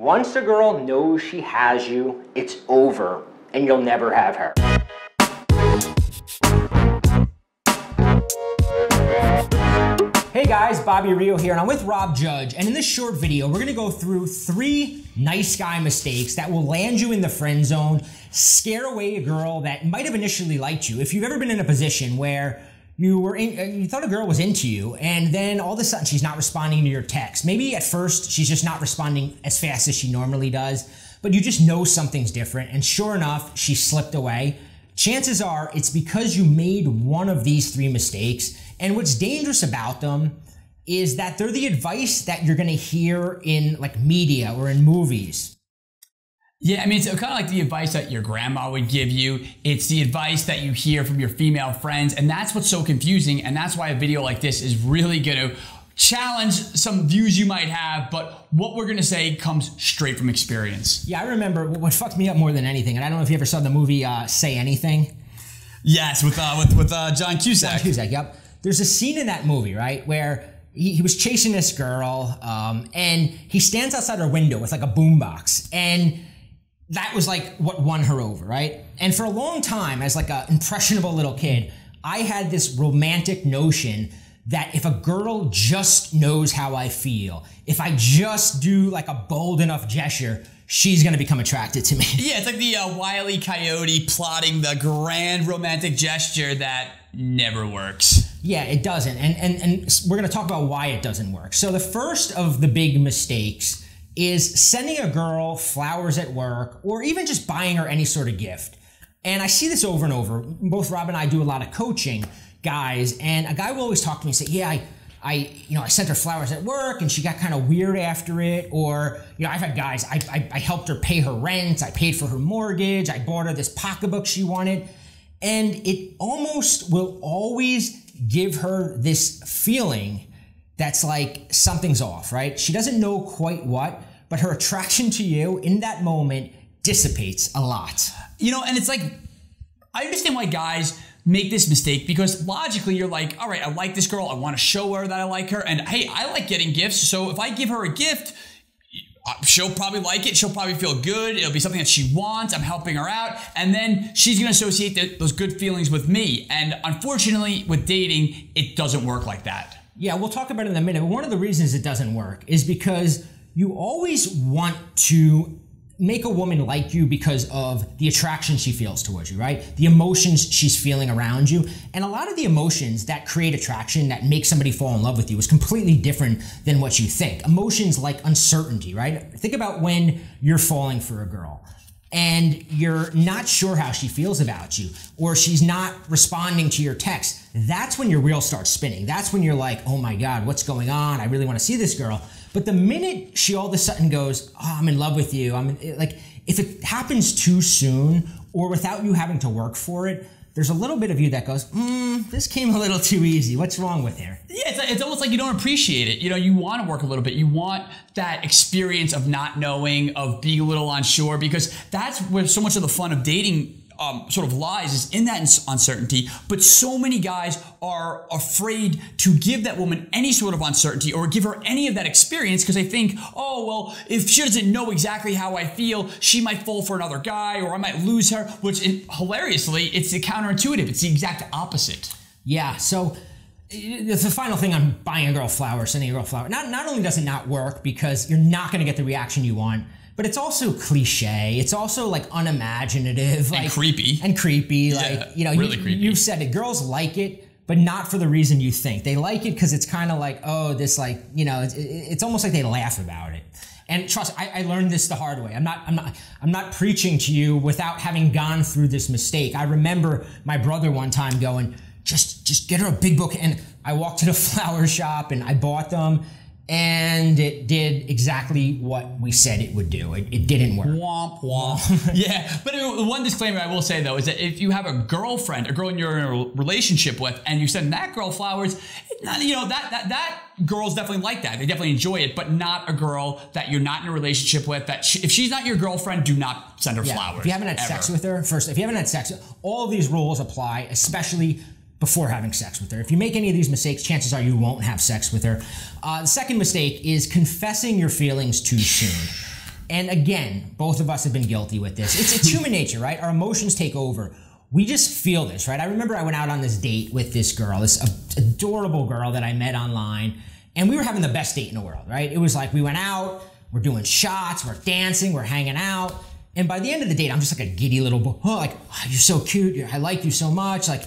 Once a girl knows she has you, it's over, and you'll never have her. Hey guys, Bobby Rio here, and I'm with Rob Judge, and in this short video, we're gonna go through 3 nice guy mistakes that will land you in the friend zone, scare away a girl that might have initially liked you. If you've ever been in a position where you thought a girl was into you, and then all of a sudden she's not responding to your text. Maybe at first she's just not responding as fast as she normally does, but you just know something's different, and sure enough, she slipped away. Chances are it's because you made one of these 3 mistakes, and what's dangerous about them is that they're the advice that you're gonna hear in like media or in movies. Yeah, I mean, it's kind of like the advice that your grandma would give you. It's the advice that you hear from your female friends, and that's what's so confusing, and that's why a video like this is really going to challenge some views you might have, but what we're going to say comes straight from experience. Yeah, I remember what fucked me up more than anything, and I don't know if you ever saw the movie Say Anything. Yes, with John Cusack. John Cusack, yep. There's a scene in that movie, right, where he was chasing this girl, and he stands outside her window with like a boombox, and that was like what won her over, right? And for a long time, as like an impressionable little kid, I had this romantic notion that if a girl just knows how I feel, if I just do like a bold enough gesture, she's gonna become attracted to me. Yeah, it's like the Wile E. Coyote plotting the grand romantic gesture that never works. Yeah, it doesn't, and we're gonna talk about why it doesn't work. So the first of the big mistakes is sending a girl flowers at work, or even just buying her any sort of gift. And I see this over and over. Both Rob and I do a lot of coaching, guys, and a guy will always talk to me and say, yeah, I sent her flowers at work and she got kind of weird after it. Or, I've had guys, I helped her pay her rent, I paid for her mortgage, I bought her this pocketbook she wanted. And it almost will always give her this feeling that's like something's off, right? She doesn't know quite what, but her attraction to you in that moment dissipates a lot. And it's like, I understand why guys make this mistake, because logically you're like, all right, I like this girl, I want to show her that I like her, and hey, I like getting gifts, so if I give her a gift, she'll probably like it, she'll probably feel good, it'll be something that she wants, I'm helping her out, and then she's going to associate those good feelings with me. And unfortunately, with dating, it doesn't work like that. Yeah, we'll talk about it in a minute, but one of the reasons it doesn't work is because you always want to make a woman like you because of the attraction she feels towards you, right? The emotions she's feeling around you. And a lot of the emotions that create attraction, that make somebody fall in love with you, is completely different than what you think. Emotions like uncertainty, right? Think about when you're falling for a girl and you're not sure how she feels about you, or she's not responding to your text. That's when your reel starts spinning. That's when you're like, oh my God, what's going on? I really want to see this girl. But the minute she all of a sudden goes, oh, I'm in love with you, if it happens too soon or without you having to work for it, there's a little bit of you that goes, this came a little too easy. What's wrong with her? Yeah, it's almost like you don't appreciate it. You want to work a little bit. You want that experience of not knowing, of being a little unsure, because that's where so much of the fun of dating sort of lies, is in that uncertainty. But so many guys are afraid to give that woman any sort of uncertainty or give her any of that experience, because they think, oh, well, if she doesn't know exactly how I feel, she might fall for another guy, or I might lose her, which hilariously, it's counterintuitive. It's the exact opposite. Yeah, so it's the final thing on buying a girl flowers, sending a girl flowers. Not only does it not work because you're not going to get the reaction you want, but it's also cliche. It's also like unimaginative, and creepy. And creepy. Yeah, really creepy. You've said it. Girls like it, but not for the reason you think. They like it because it's kind of like, oh, this it's almost like they laugh about it. And trust, I learned this the hard way. I'm not preaching to you without having gone through this mistake. I remember my brother one time going, just get her a big bouquet. And I walked to the flower shop and I bought them. And it did exactly what we said it would do. It didn't work. Womp womp. Yeah, but one disclaimer I will say though is that if you have a girlfriend, a girl you're in a relationship with, and you send that girl flowers, that girls definitely like that. They definitely enjoy it, but not a girl that you're not in a relationship with. If she's not your girlfriend, do not send her flowers. If you haven't had sex with her, if you haven't had sex, all of these rules apply, especially before having sex with her. If you make any of these mistakes, chances are you won't have sex with her. The second mistake is confessing your feelings too soon. And again, both of us have been guilty with this. It's human nature, right? Our emotions take over. We just feel this, right? I remember I went out on this date with this girl, this adorable girl that I met online, and we were having the best date in the world, right? It was like we went out, we're doing shots, we're dancing, we're hanging out, and by the end of the date, I'm just like a giddy little boy, you're so cute, I like you so much, like,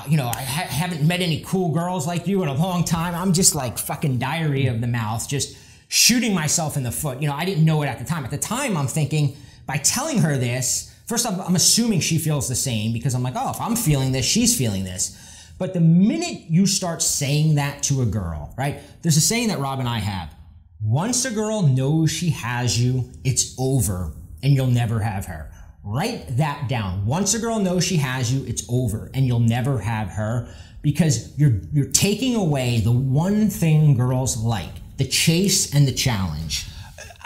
you know, I haven't met any cool girls like you in a long time. I'm just like fucking diarrhea of the mouth, just shooting myself in the foot. You know, I didn't know it at the time. At the time, I'm thinking, by telling her this, first I'm assuming she feels the same because I'm like, oh, if I'm feeling this, she's feeling this. But the minute you start saying that to a girl, right? There's a saying that Rob and I have. Once a girl knows she has you, it's over and you'll never have her. Write that down. Once a girl knows she has you, it's over and you'll never have her, because you're taking away the one thing girls like, the chase and the challenge.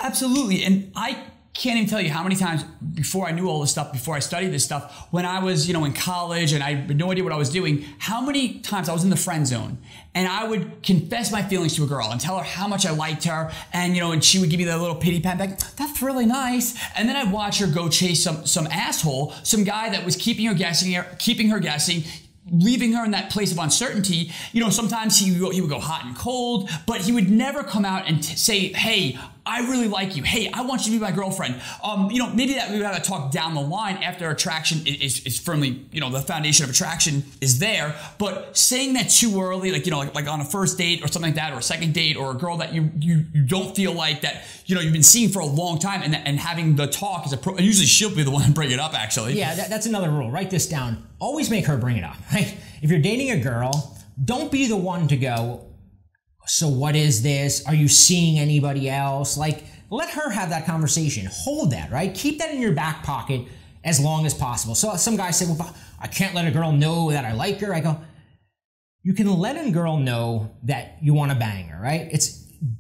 Absolutely. And I can't even tell you how many times before I knew all this stuff, before I studied this stuff, when I was, in college and I had no idea what I was doing, how many times I was in the friend zone and I would confess my feelings to a girl and tell her how much I liked her, and and she would give me that little pity pat back, that's really nice. And then I'd watch her go chase some asshole, some guy that was keeping her guessing, leaving her in that place of uncertainty. Sometimes he would go hot and cold, but he would never come out and say, hey, I really like you. Hey, I want you to be my girlfriend. Maybe that we would have a talk down the line after attraction is firmly, the foundation of attraction is there. But saying that too early, like on a first date or something like that, or a second date, or a girl that you don't feel like that, you've been seeing for a long time, and having the talk is usually she'll be the one to bring it up, actually. Yeah, that's another rule. Write this down. Always make her bring it up, right? If you're dating a girl, don't be the one to go, so what is this? Are you seeing anybody else? Let her have that conversation. Hold that, right? Keep that in your back pocket as long as possible. So some guys say, well, I can't let a girl know that I like her. I go, you can let a girl know that you want to bang her, right?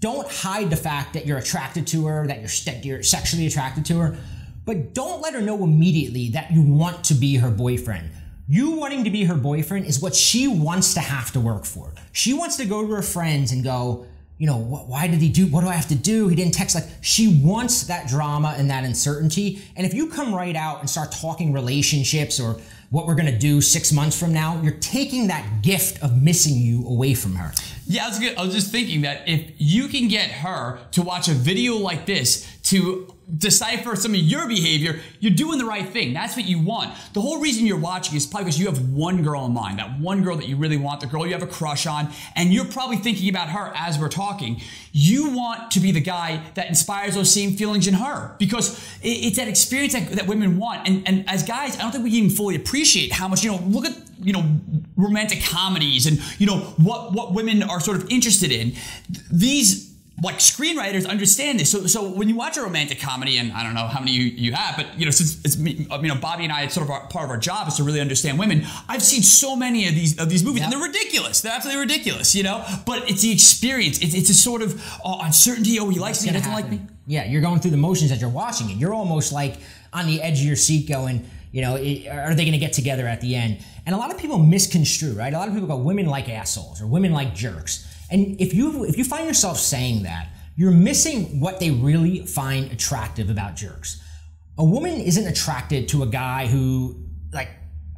Don't hide the fact that you're attracted to her, that you're sexually attracted to her, but don't let her know immediately that you want to be her boyfriend. You wanting to be her boyfriend is what she wants to have to work for. She wants to go to her friends and go, why did he do, what do I have to do? He didn't text. She wants that drama and that uncertainty. And if you come right out and start talking relationships or what we're going to do 6 months from now, you're taking that gift of missing you away from her. Yeah, I was just thinking that if you can get her to watch a video like this to decipher some of your behavior, you're doing the right thing. That's what you want. The whole reason you're watching is probably because you have one girl in mind, that one girl that you really want, the girl you have a crush on, and you're probably thinking about her as we're talking. You want to be the guy that inspires those same feelings in her, because it's that experience that women want. And as guys, I don't think we even fully appreciate how much, look at, romantic comedies and, what women are sort of interested in. These screenwriters understand this. So when you watch a romantic comedy, and I don't know how many you have, but since it's me, Bobby and I, it's sort of part of our job is to really understand women. I've seen so many of these movies, and they're ridiculous. They're absolutely ridiculous, But it's the experience. It's a sort of uncertainty. Oh, he likes me, he doesn't like me. Yeah, you're going through the motions as you're watching it. You're almost like on the edge of your seat, going, are they going to get together at the end? And a lot of people misconstrue, right? A lot of people go, women like assholes or women like jerks. And if you find yourself saying that, you're missing what they really find attractive about jerks. A woman isn't attracted to a guy who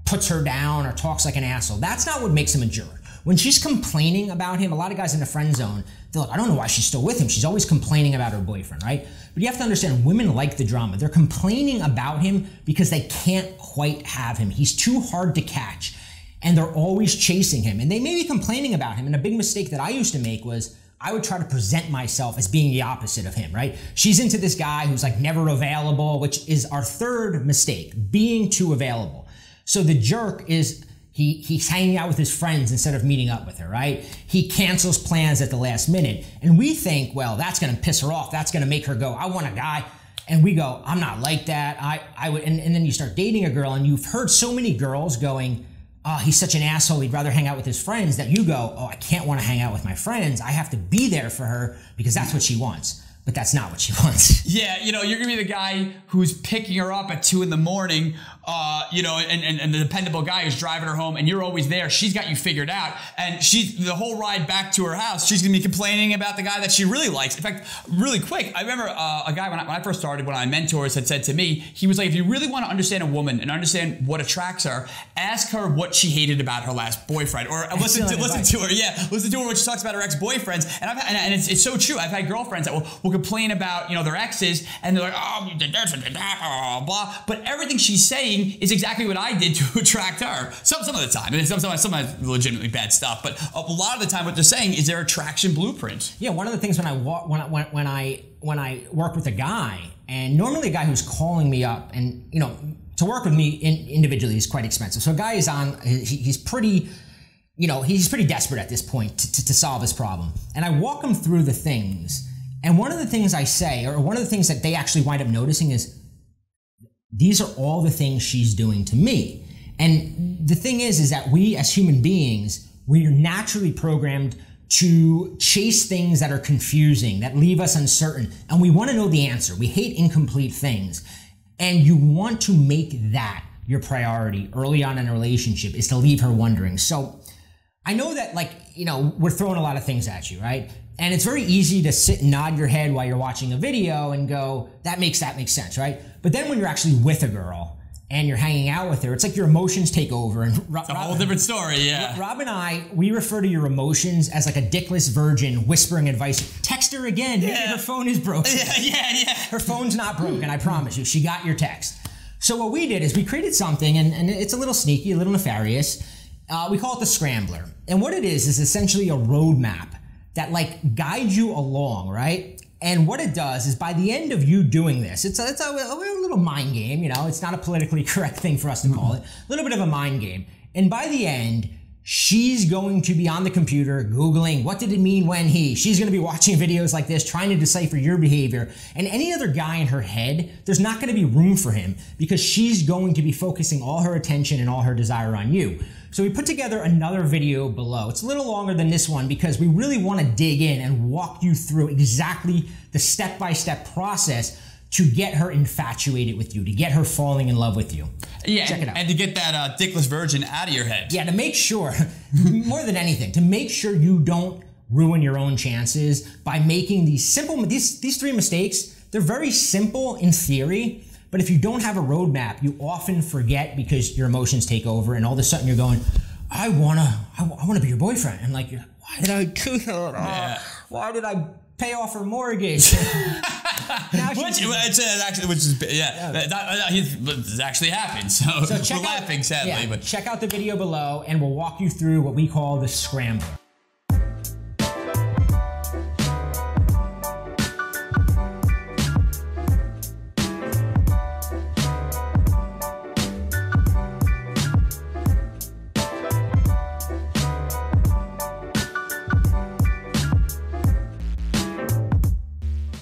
puts her down or talks like an asshole. That's not what makes him a jerk. When she's complaining about him, a lot of guys in the friend zone, they're like, I don't know why she's still with him. She's always complaining about her boyfriend, right? But you have to understand, women like the drama. They're complaining about him because they can't quite have him. He's too hard to catch. And they're always chasing him. And they may be complaining about him. And a big mistake that I used to make was I would try to present myself as being the opposite of him, right? She's into this guy who's never available, which is our third mistake, being too available. So the jerk is he's hanging out with his friends instead of meeting up with her, right? He cancels plans at the last minute. And we think, well, that's going to piss her off. That's going to make her go, I want a guy. And we go, I'm not like that. I would, and then you start dating a girl and you've heard so many girls going, oh, he's such an asshole, he'd rather hang out with his friends, that you go, oh, I can't want to hang out with my friends. I have to be there for her because that's what she wants. but that's not what she wants. Yeah, you know, you're gonna be the guy who's picking her up at 2 in the morning, you know, and the dependable guy who's driving her home, and you're always there. She's got you figured out, and the whole ride back to her house, she's gonna be complaining about the guy that she really likes. In fact, really quick, I remember a guy when I first started, one of my mentors had said to me, he was like, if you really want to understand a woman and understand what attracts her, ask her what she hated about her last boyfriend, or listen to her. Yeah, listen to her when she talks about her ex-boyfriends. And it's so true. I've had girlfriends that will complain about, you know, their exes, and they're like, oh, you did this and did that, blah, blah, blah. But everything she's saying is exactly what I did to attract her. Some of the time, some legitimately bad stuff, but a lot of the time, what they're saying is their attraction blueprint. Yeah, one of the things when I work with a guy, and normally a guy who's calling me up, and you know, to work with me individually is quite expensive. So a guy is on, he's pretty, you know, he's pretty desperate at this point to solve his problem. And I walk him through the things, and one of the things I say, or one of the things that they actually wind up noticing is, these are all the things she's doing to me. And the thing is that we as human beings, we are naturally programmed to chase things that are confusing, that leave us uncertain, and we want to know the answer. We hate incomplete things. And you want to make that your priority early on in a relationship, is to leave her wondering. So I know that, like, you know, we're throwing a lot of things at you, right? And it's very easy to sit and nod your head while you're watching a video and go, that makes sense, right? But then when you're actually with a girl and you're hanging out with her, it's like your emotions take over. And it's a whole different story, yeah. Rob and I, we refer to your emotions as like a dickless virgin whispering advice. Text her again. Maybe her phone is broken. Yeah. Her phone's not broken, I promise you. She got your text. So what we did is we created something, and it's a little sneaky, a little nefarious. We call it the Scrambler. And what it is essentially a roadmap that like guides you along, right? And what it does is, by the end of you doing this, it's a little mind game, you know, it's not a politically correct thing for us to call it, a little bit of a mind game. And by the end, she's going to be on the computer Googling, what did it mean when she's going to be watching videos like this, trying to decipher your behavior. And any other guy in her head, there's not going to be room for him, because she's going to be focusing all her attention and all her desire on you. So we put together another video below. It's a little longer than this one, because we really want to dig in and walk you through exactly the step-by-step process to get her infatuated with you, to get her falling in love with you. Yeah, check it out. And to get that dickless virgin out of your head. Yeah, to make sure, more than anything, to make sure you don't ruin your own chances by making these simple, these three mistakes. They're very simple in theory, but if you don't have a roadmap, you often forget because your emotions take over, and all of a sudden you're going, I wanna be your boyfriend. And like, why did I do that? Yeah. Why did I pay off her mortgage? It actually happened. So we're laughing, sadly. Yeah, but check out the video below, and we'll walk you through what we call the Scrambler.